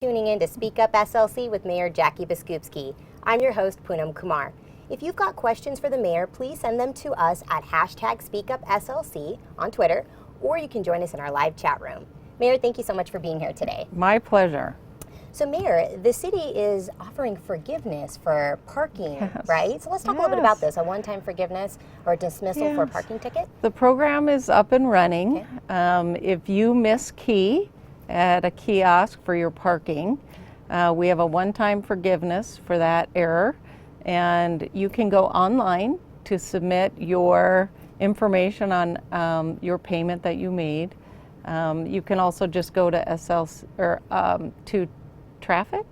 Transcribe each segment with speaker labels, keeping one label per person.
Speaker 1: Tuning in to Speak Up SLC with Mayor Jackie Biskupski. I'm your host, Poonam Kumar. If you've got questions for the mayor, please send them to us at #SpeakUpSLC on Twitter, or you can join us in our live chat room. Mayor, thank you so much for being here today.
Speaker 2: My pleasure.
Speaker 1: So Mayor, the city is offering forgiveness for parking,
Speaker 2: Yes.
Speaker 1: right? So let's talk a little bit about this, a one-time forgiveness or dismissal for a parking ticket.
Speaker 2: The program is up and running. If you miss key at a kiosk for your parking, we have a one-time forgiveness for that error, and you can go online to submit your information on your payment that you made. You can also just go to SLC or to traffic,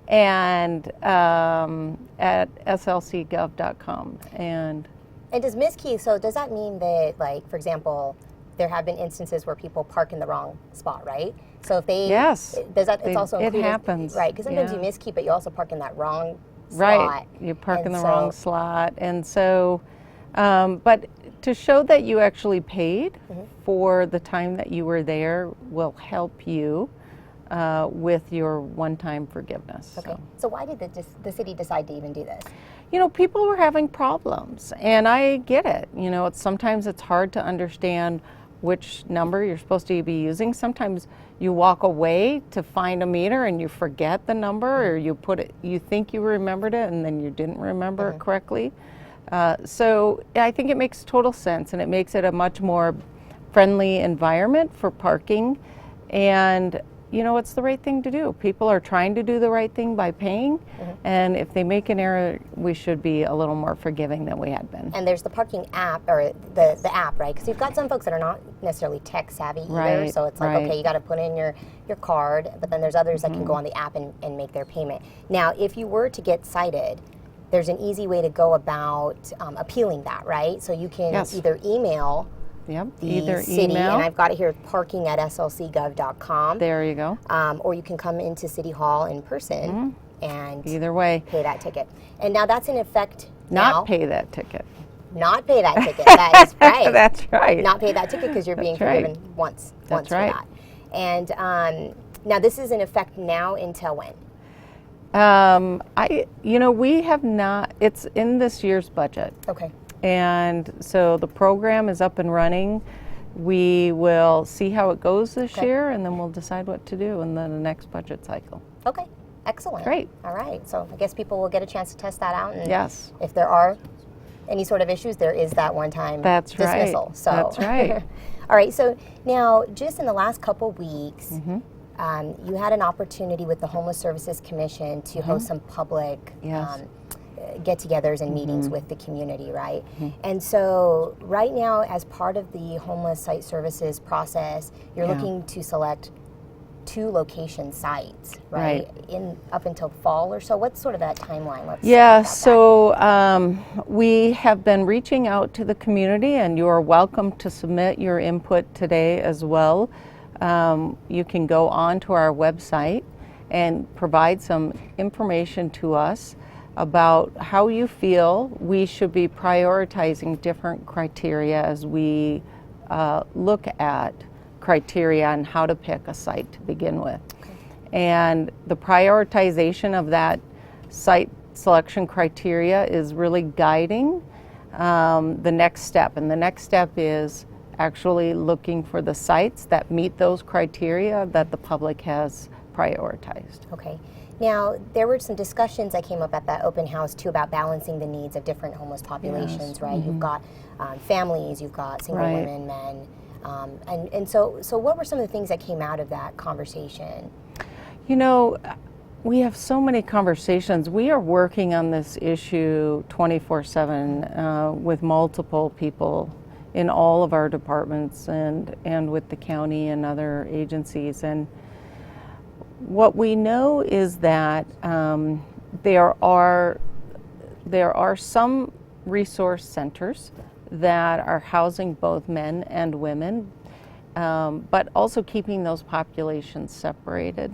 Speaker 2: and at SLCgov.com. And
Speaker 1: does miss key, so does that mean that, like, for example, there have been instances where people park in the wrong spot, right? So if they,
Speaker 2: yes,
Speaker 1: does that, it's also
Speaker 2: it happens,
Speaker 1: right? Because sometimes you miss key, but you also park in that wrong slot.
Speaker 2: Right, you park in the wrong slot, and so, but to show that you actually paid for the time that you were there will help you with your one-time forgiveness.
Speaker 1: Okay. So why did the city decide to even do this?
Speaker 2: You know, people were having problems, and I get it. You know, sometimes it's hard to understand which number you're supposed to be using. Sometimes you walk away to find a meter and you forget the number, or you put it, you think you remembered it and then you didn't remember it correctly. So I think it makes total sense, and it makes it a much more friendly environment for parking. And you know, it's the right thing to do. People are trying to do the right thing by paying, and if they make an error, we should be a little more forgiving than we had been.
Speaker 1: And there's the parking app, or the app, right? Because you've got some folks that are not necessarily tech savvy either, so it's like, okay, you got to put in your card, but then there's others that can go on the app and make their payment. Now, if you were to get cited, there's an easy way to go about appealing that, right? So you can either email the city, and I've got it here, parking at slcgov.com.
Speaker 2: There you go.
Speaker 1: Or you can come into City Hall in person and
Speaker 2: either way
Speaker 1: pay that ticket. And now that's in effect now.
Speaker 2: Not pay that ticket.
Speaker 1: Not pay that ticket. That is right.
Speaker 2: That's right.
Speaker 1: Not pay that ticket because you're being forgiven once for that. And now this is in effect now until when?
Speaker 2: We have not. It's in this year's budget.
Speaker 1: Okay.
Speaker 2: And so the program is up and running. We will see how it goes this year, and then we'll decide what to do in the next budget cycle.
Speaker 1: Okay, excellent.
Speaker 2: Great.
Speaker 1: All right, so I guess people will get a chance to test that out. And
Speaker 2: yes.
Speaker 1: If there are any sort of issues, there is that one-time dismissal.
Speaker 2: Right.
Speaker 1: So.
Speaker 2: That's right.
Speaker 1: All right, so now just in the last couple weeks, you had an opportunity with the Homeless Services Commission to host some public get-togethers and meetings with the community, right? And so right now, as part of the homeless site services process, you're looking to select 2 location sites, right? Up until fall or so. What's sort of that timeline?
Speaker 2: We have been reaching out to the community, and you are welcome to submit your input today as well. You can go on to our website and provide some information to us about how you feel we should be prioritizing different criteria as we look at criteria on how to pick a site to begin with. And the prioritization of that site selection criteria is really guiding the next step. And the next step is actually looking for the sites that meet those criteria that the public has prioritized.
Speaker 1: Okay. Now, there were some discussions that came up at that open house, too, about balancing the needs of different homeless populations, right? You've got families, you've got single women, men. And so what were some of the things that came out of that conversation?
Speaker 2: You know, we have so many conversations. We are working on this issue 24/7 with multiple people in all of our departments and with the county and other agencies. And what we know is that there are some resource centers that are housing both men and women, but also keeping those populations separated.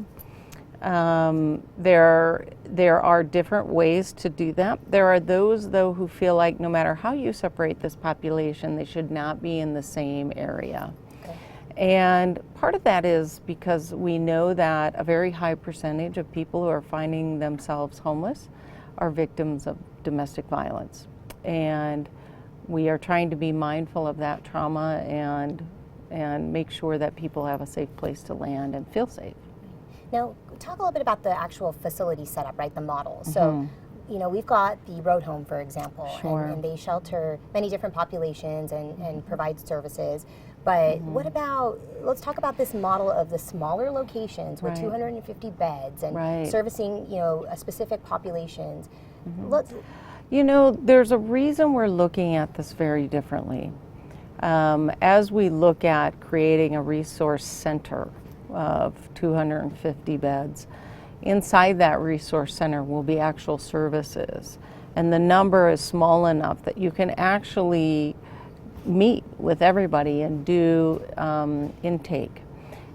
Speaker 2: There are different ways to do that. There are those, though, who feel like no matter how you separate this population, they should not be in the same area. Okay. And part of that is because we know that a very high percentage of people who are finding themselves homeless are victims of domestic violence. And we are trying to be mindful of that trauma and make sure that people have a safe place to land and feel safe.
Speaker 1: Now, talk a little bit about the actual facility setup, right, the model. So, you know, we've got the Road Home, for example, and they shelter many different populations and provide services. But what about, let's talk about this model of the smaller locations with 250 beds and servicing, you know, a specific populations.
Speaker 2: You know, there's a reason we're looking at this very differently. As we look at creating a resource center of 250 beds, inside that resource center will be actual services. And the number is small enough that you can actually meet with everybody and do intake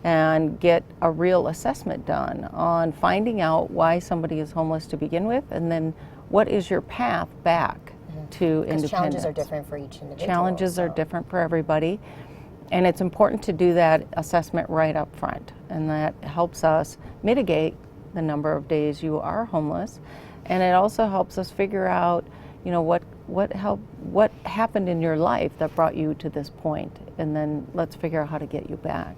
Speaker 2: and get a real assessment done on finding out why somebody is homeless to begin with, and then what is your path back to independence.
Speaker 1: Challenges are different for each individual.
Speaker 2: Challenges are different for everybody, and it's important to do that assessment right up front, and that helps us mitigate the number of days you are homeless, and it also helps us figure out, you know, what happened in your life that brought you to this point, and then let's figure out how to get you back.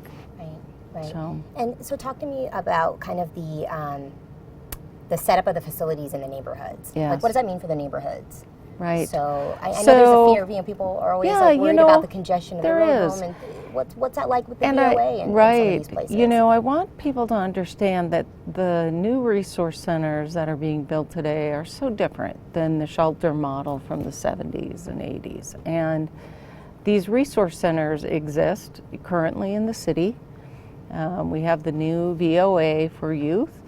Speaker 1: Right. So talk to me about kind of the setup of the facilities in the neighborhoods.
Speaker 2: Yes.
Speaker 1: Like, what does that mean for the neighborhoods?
Speaker 2: Right.
Speaker 1: So I know there's a fear, you know, people are always like worried about the congestion of the road home, and what's that like with the VOA and some of these places?
Speaker 2: You know, I want people to understand that the new resource centers that are being built today are so different than the shelter model from the 70s and 80s. And these resource centers exist currently in the city. We have the new VOA for youth.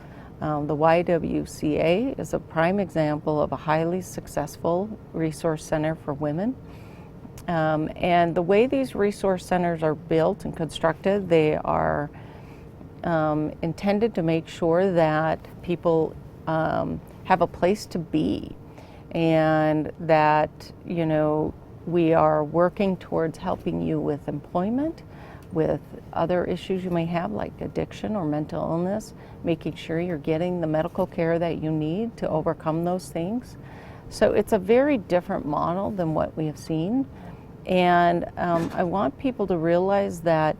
Speaker 2: The YWCA is a prime example of a highly successful resource center for women. And the way these resource centers are built and constructed, they are intended to make sure that people have a place to be, and that, you know, we are working towards helping you with employment, with other issues you may have like addiction or mental illness, making sure you're getting the medical care that you need to overcome those things. So it's a very different model than what we have seen. And I want people to realize that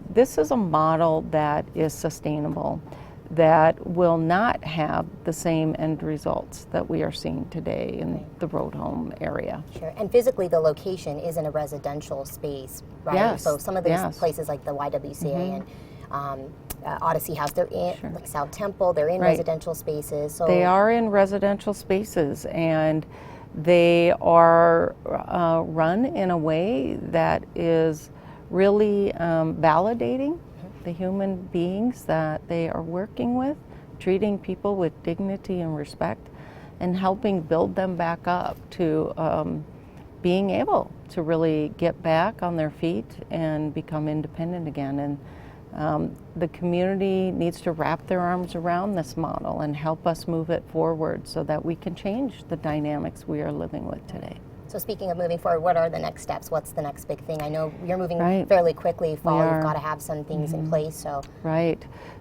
Speaker 2: this is a model that is sustainable, that will not have the same end results that we are seeing today in the Road Home area.
Speaker 1: Sure, and physically the location is in a residential space, right?
Speaker 2: Yes.
Speaker 1: So some of these places like the YWCA and Odyssey House, they're in, like South Temple, they're in residential spaces. So
Speaker 2: they are in residential spaces, and they are run in a way that is really validating the human beings that they are working with, treating people with dignity and respect, and helping build them back up to being able to really get back on their feet and become independent again. And the community needs to wrap their arms around this model and help us move it forward so that we can change the dynamics we are living with today.
Speaker 1: So speaking of moving forward, what are the next steps? What's the next big thing? I know you're moving fairly quickly. Fall, you've got to have some things in place. So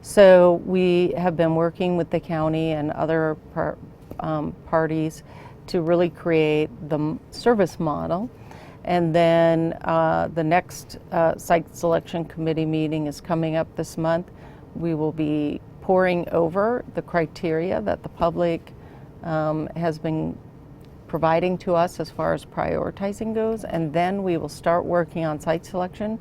Speaker 2: So we have been working with the county and other parties to really create the service model. And then the next site selection committee meeting is coming up this month. We will be poring over the criteria that the public has been providing to us as far as prioritizing goes, and then we will start working on site selection.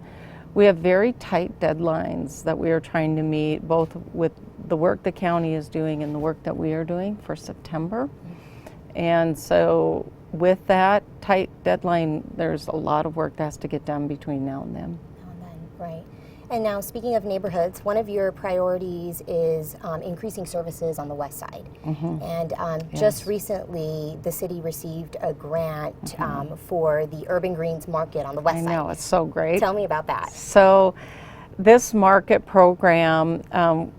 Speaker 2: We have very tight deadlines that we are trying to meet, both with the work the county is doing and the work that we are doing for September. And so with that tight deadline, there's a lot of work that has to get done between now and then.
Speaker 1: Right. And now, speaking of neighborhoods, one of your priorities is increasing services on the west side. And just recently, the city received a grant for the Urban Greens Market on the west side.
Speaker 2: I know, it's so great.
Speaker 1: Tell me about that.
Speaker 2: So this market program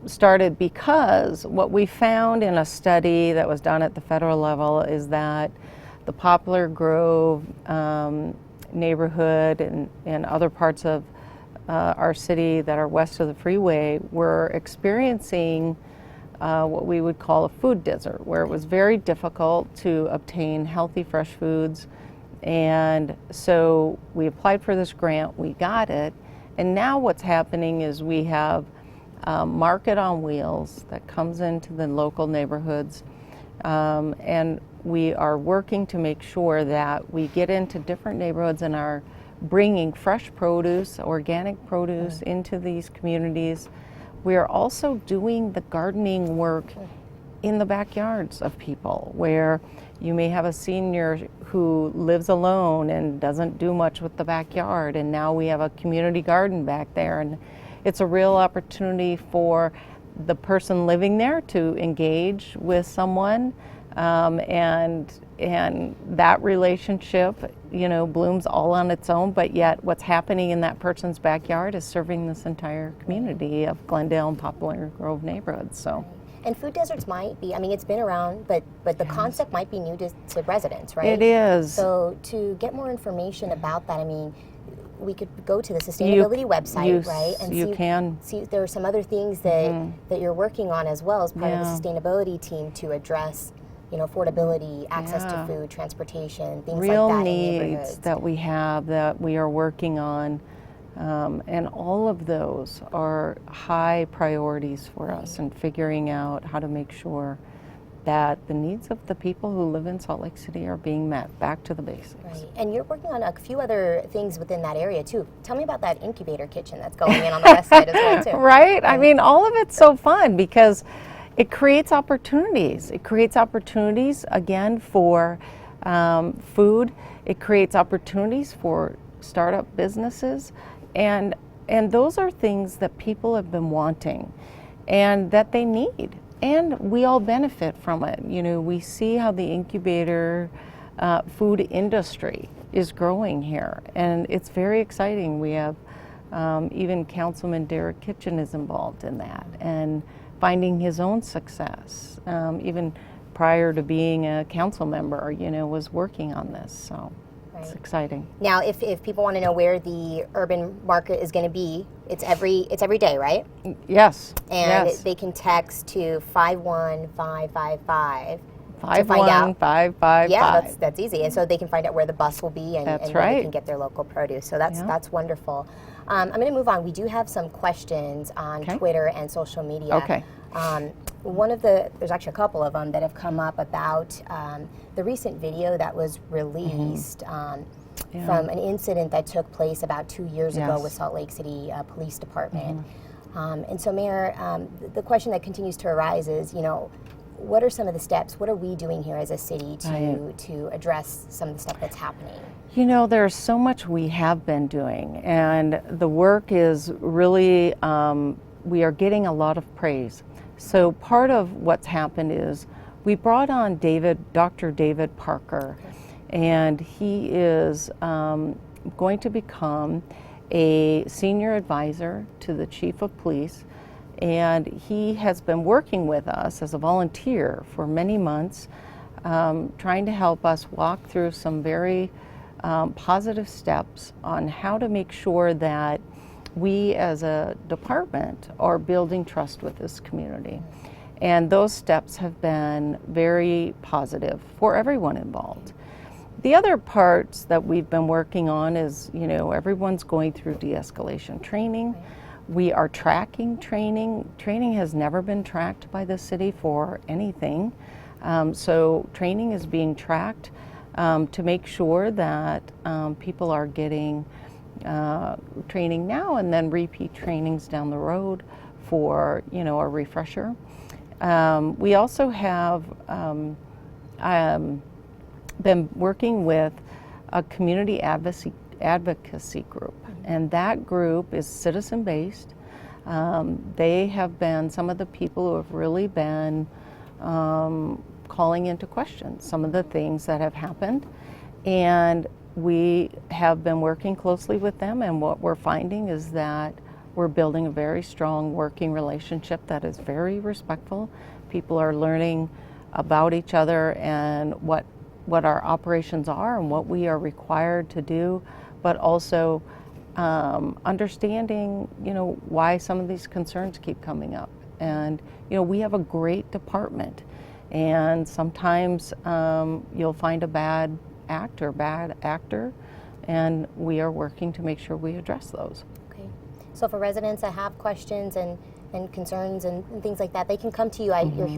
Speaker 2: started because what we found in a study that was done at the federal level is that the Poplar Grove neighborhood and other parts of our city that are west of the freeway were experiencing what we would call a food desert, where it was very difficult to obtain healthy fresh foods. And so we applied for this grant, we got it, and now what's happening is we have Market on Wheels that comes into the local neighborhoods, and we are working to make sure that we get into different neighborhoods and are bringing fresh produce, organic produce into these communities. We are also doing the gardening work in the backyards of people, where you may have a senior who lives alone and doesn't do much with the backyard, and now we have a community garden back there, and it's a real opportunity for the person living there to engage with someone, and that relationship, you know, blooms all on its own, but yet what's happening in that person's backyard is serving this entire community of Glendale and Poplar Grove neighborhoods. So.
Speaker 1: And food deserts might be, I mean, it's been around, but the concept might be new to residents, right?
Speaker 2: It is.
Speaker 1: So to get more information about that, I mean, we could go to the sustainability website, right?
Speaker 2: And
Speaker 1: see there are some other things that that you're working on as well as part of the sustainability team to address, you know, affordability, access to food, transportation, things
Speaker 2: real
Speaker 1: like that
Speaker 2: needs
Speaker 1: in neighborhoods
Speaker 2: that we have that we are working on, and all of those are high priorities for us, and figuring out how to make sure that the needs of the people who live in Salt Lake City are being met. Back to the basics.
Speaker 1: Right. And you're working on a few other things within that area too. Tell me about that incubator kitchen that's going in on the west side as well too.
Speaker 2: Right? I mean, all of it's so fun because it creates opportunities. It creates opportunities, again, for food. It creates opportunities for startup businesses. And those are things that people have been wanting and that they need. And we all benefit from it. You know, we see how the incubator food industry is growing here, and it's very exciting. We have even Councilman Derek Kitchen is involved in that, and finding his own success. Even prior to being a council member, you know, was working on this. So. It's exciting.
Speaker 1: Now, if people want to know where the urban market is going to be, it's every day, right?
Speaker 2: Yes.
Speaker 1: And
Speaker 2: yes.
Speaker 1: They can text to 51555
Speaker 2: 51555.
Speaker 1: Yeah, that's easy. And so they can find out where the bus will be and where they can get their local produce. So that's wonderful. I'm going to move on. We do have some questions on Twitter and social media.
Speaker 2: Okay.
Speaker 1: There's actually a couple of them that have come up about the recent video that was released from an incident that took place about 2 years ago with Salt Lake City Police Department. And so, Mayor, the question that continues to arise is, you know, what are some of the steps? What are we doing here as a city to address some of the stuff that's happening?
Speaker 2: You know, there's so much we have been doing, and the work is really, we are getting a lot of praise. So part of what's happened is we brought on Dr. David Parker, and he is going to become a senior advisor to the chief of police, and he has been working with us as a volunteer for many months, trying to help us walk through some very positive steps on how to make sure that we as a department are building trust with this community. And those steps have been very positive for everyone involved. The other parts that we've been working on is, you know, everyone's going through de-escalation training. We are tracking training. Training has never been tracked by the city for anything. So training is being tracked to make sure that people are getting training now and then repeat trainings down the road for, you know, a refresher. We also have been working with a community advocacy group, and that group is citizen-based. They have been some of the people who have really been calling into question some of the things that have happened, and we have been working closely with them, and what we're finding is that we're building a very strong working relationship that is very respectful. People are learning about each other and what our operations are and what we are required to do, but also understanding, why some of these concerns keep coming up. And, we have a great department, and sometimes you'll find a bad actor, and we are working to make sure we address those.
Speaker 1: Okay. So for residents that have questions and concerns and things like that, they can come to you.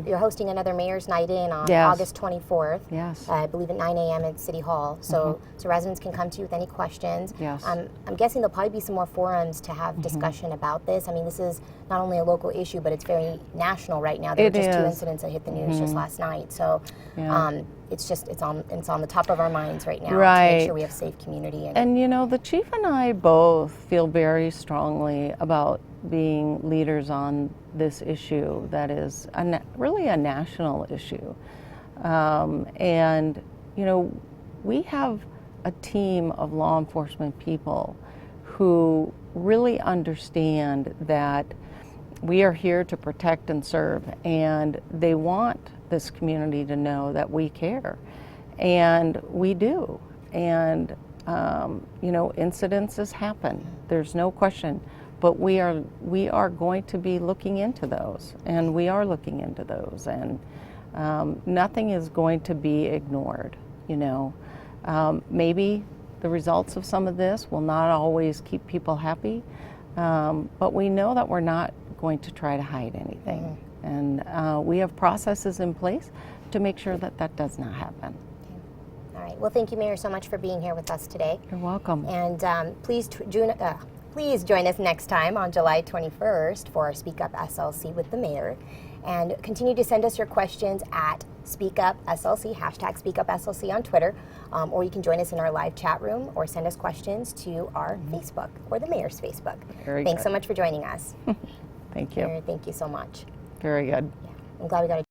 Speaker 1: You're hosting another Mayor's Night In on August 24th.
Speaker 2: Yes.
Speaker 1: I believe at 9 a.m. at City Hall. So so residents can come to you with any questions.
Speaker 2: Yes.
Speaker 1: I'm guessing there'll probably be some more forums to have discussion about this. I mean, this is not only a local issue, but it's very national right now. There were just 2 incidents that hit the news just last night. So it's on the top of our minds right now to make sure we have a safe community.
Speaker 2: And the chief and I both feel very strongly about being leaders on this issue that is really a national issue. And we have a team of law enforcement people who really understand that we are here to protect and serve, and they want this community to know that we care, and we do. And incidences happen, there's no question, but we are going to be looking into those, and we are looking into those, and nothing is going to be ignored. Maybe the results of some of this will not always keep people happy, but we know that we're not going to try to hide anything. And we have processes in place to make sure that that does not happen.
Speaker 1: All right. Well, thank you, Mayor, so much for being here with us today.
Speaker 2: You're welcome.
Speaker 1: And please join us next time on July 21st for our Speak Up SLC with the Mayor. And continue to send us your questions at SpeakUpSLC, hashtag SpeakUpSLC on Twitter, or you can join us in our live chat room or send us questions to our Facebook or the Mayor's Facebook. Thanks so much for joining us.
Speaker 2: Thank you.
Speaker 1: Mayor, thank you so much.
Speaker 2: Very good.
Speaker 1: Yeah, I'm glad we got a